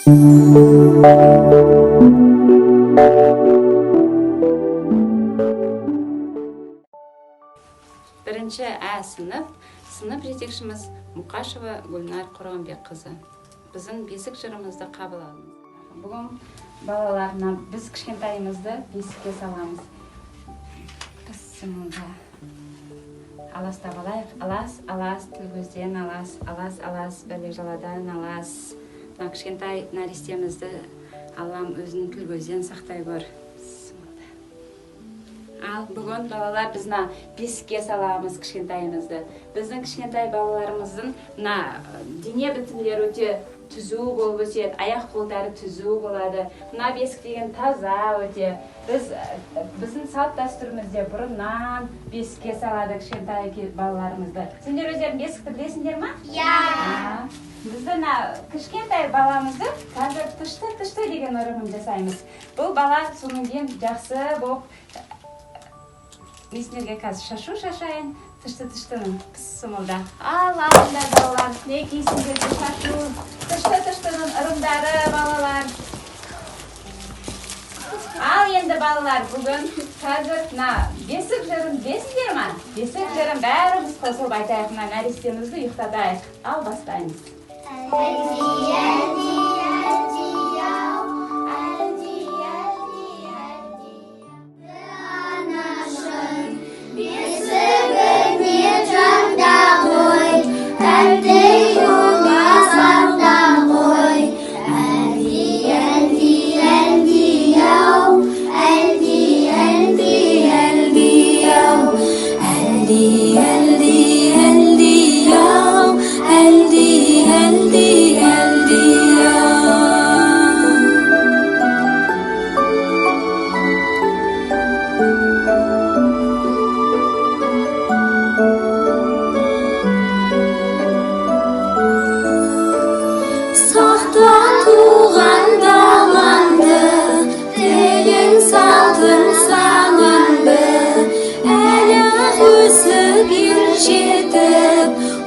Birinchi A sınıf жетекшimiz Muqasheva Gulnar Quronbekqızı. Bizning besiq jырымызды qabul aldыңыз. Bugun balalarna biz kichkintayimizda besikka salamiz. Bismillah. Alas tabalayıq. Alas tilgözden alas bәлек жаладан alas. Kichkintay нәрестемізді Аллам өзінің тілгөзден сақтай көр. Ал бүгін балалар бізна бесікке саламыз кішкентайымызды. Біздің кішкентай балаларымыздың дене бітімдері өте түзу болып өтеді, аяқ қолдары түзу болады. Мына бесік деген таза өте. Біздің салт дәстүрімізде бұрыннан бесікке салады кішкентай балаларымызды. Сендер өздерің бесікті білесіңдер ма? Иә. Біздің кішкентай баламызды қазір тышты деген ырымын жасаймыз. Бұл бала сонымен жақсы болып Несінерге қазір шашу шашайын, тышты-тыштының пысымылда. Алаңдар балалар, не кейсіндерді шашу, тышты-тыштының ырымдары балалар. Ал енді балалар, бүгін қазір бесік жырын білесіңдер ма? Бесік жырын бәріміз қосылып айтайық, нәрестемізді ұйықтатайық. Ал бастаймыз.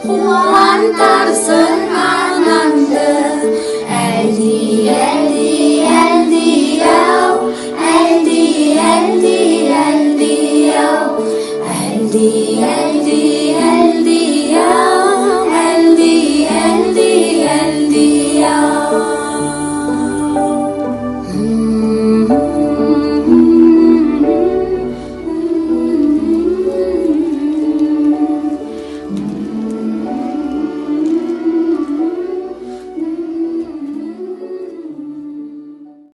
Қуантарсың анаңды, әлди